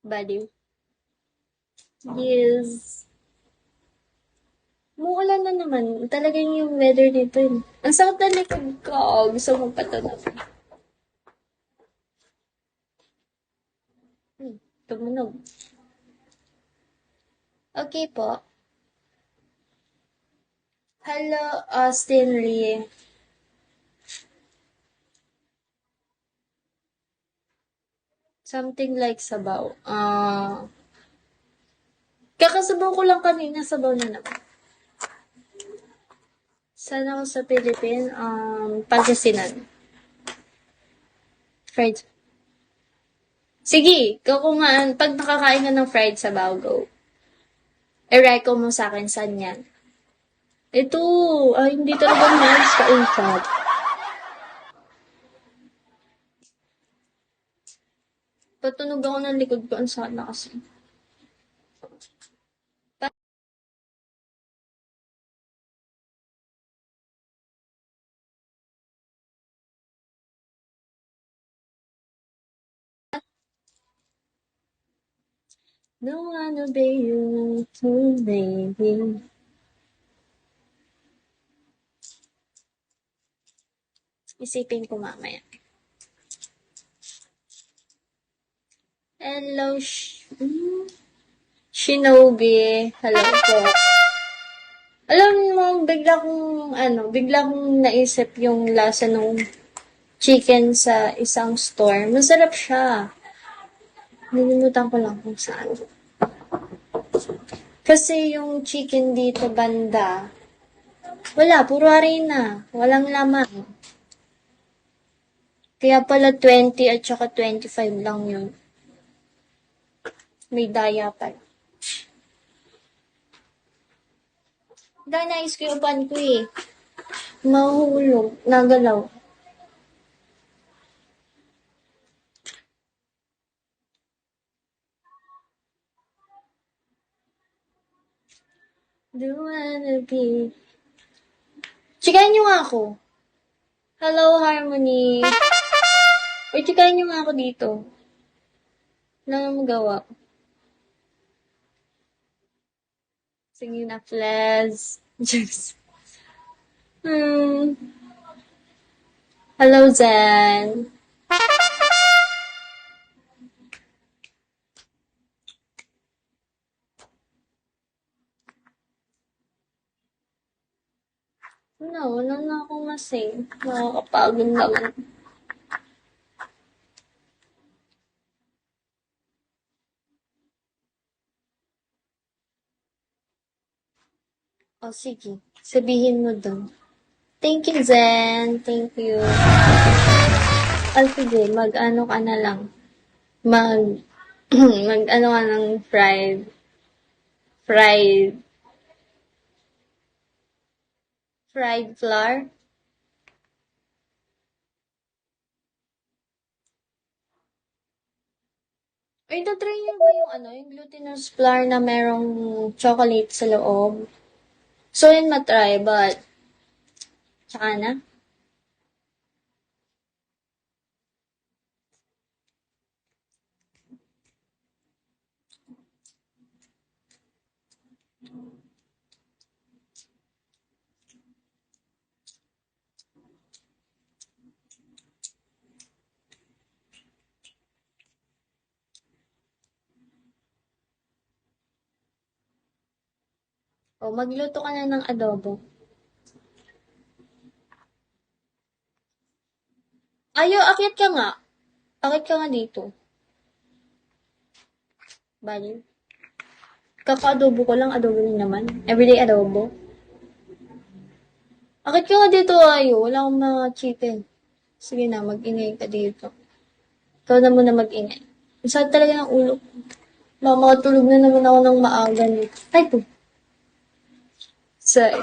Baliw. Yes. Muulan na naman. Talagang yung weather dito yun. Ang sakit na likod ko. Gusto mo patunog. Tumunog. Okay po. Hello, Austin Lee. Something like sabaw. Kakasabaw ko lang kanina, sabaw na naman. Sana ako sa Philippines, Pangasinan. Fried. Sige, kukumaan. Pag nakakain ka ng fried sabaw, go. I-reco mo sa akin, saan yan? Ito, hindi talaga nice kausap. Patunog ako ng likod ko, ang sakit na kasi. Don't wanna be you too, baby. Isipin ko mamaya. Hello, Shinobi. Hello po. Alam mo, bigla kong naisip yung lasa ng chicken sa isang store. Masarap siya. Nalimutan ko lang kung saan. Kasi yung chicken dito banda, wala, puro harina. Walang laman. Kaya pala 20 at saka 25 lang yun. May daya pala. Dahil nais ko yung pan ko eh. Mahuhulog. Nagalaw. Do wanna be... Chikahin nyo nga ako. Hello, Harmony. Uy, chikahin nyo nga ako dito. Wala na magawa. Sige na, Flaz. Just... Hello, Zen. Wala na akong masing. Nakakapagod naman. O, sige. Sabihin mo dun. Thank you, Zen. Thank you. Sige, mag-ano ka na lang. Mag-ano ka ng fried flour. Ay, try niyo ba yung glutinous flour na merong chocolate sa loob? So, yun matry, but, tsaka na. O, magluto ka na ng adobo. Akyat ka nga. Akyat ka nga dito. Bali. Kaka-adobo ko lang, adobo din naman. Everyday adobo. Akyat ka nga dito, Wala akong mga chicken. Sige na, mag-ingay ka dito. Ikaw na muna mag-ingay. Saan talaga ng ulo ko? Makakatulog na naman ako ng maaga nito. Ay po. Say.